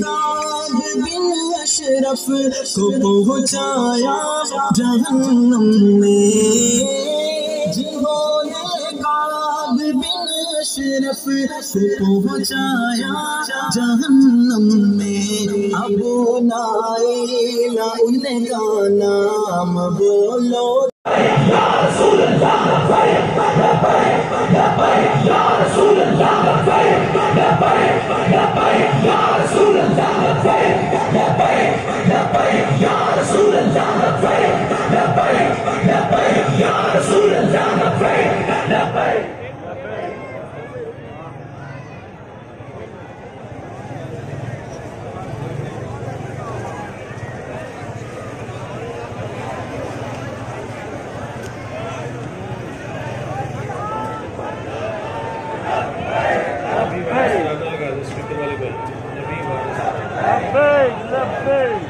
کعب بن اشرف کو پہنچایا جہنم میں، جنہوں نے کعب بن اشرف کو پہنچایا جہنم میں، ابو نائل ان کا نام بولو۔ یا رسول اللہ لبیک لبیک لبیک، یا رسول اللہ لبیک لبیک لبیک، یا رسول اللہ لبیک لبیک لبیک، یا رسول اللہ لبیک لبیک لبیک، یا رسول اللہ لبیک لبیک۔ لبيك لبيك.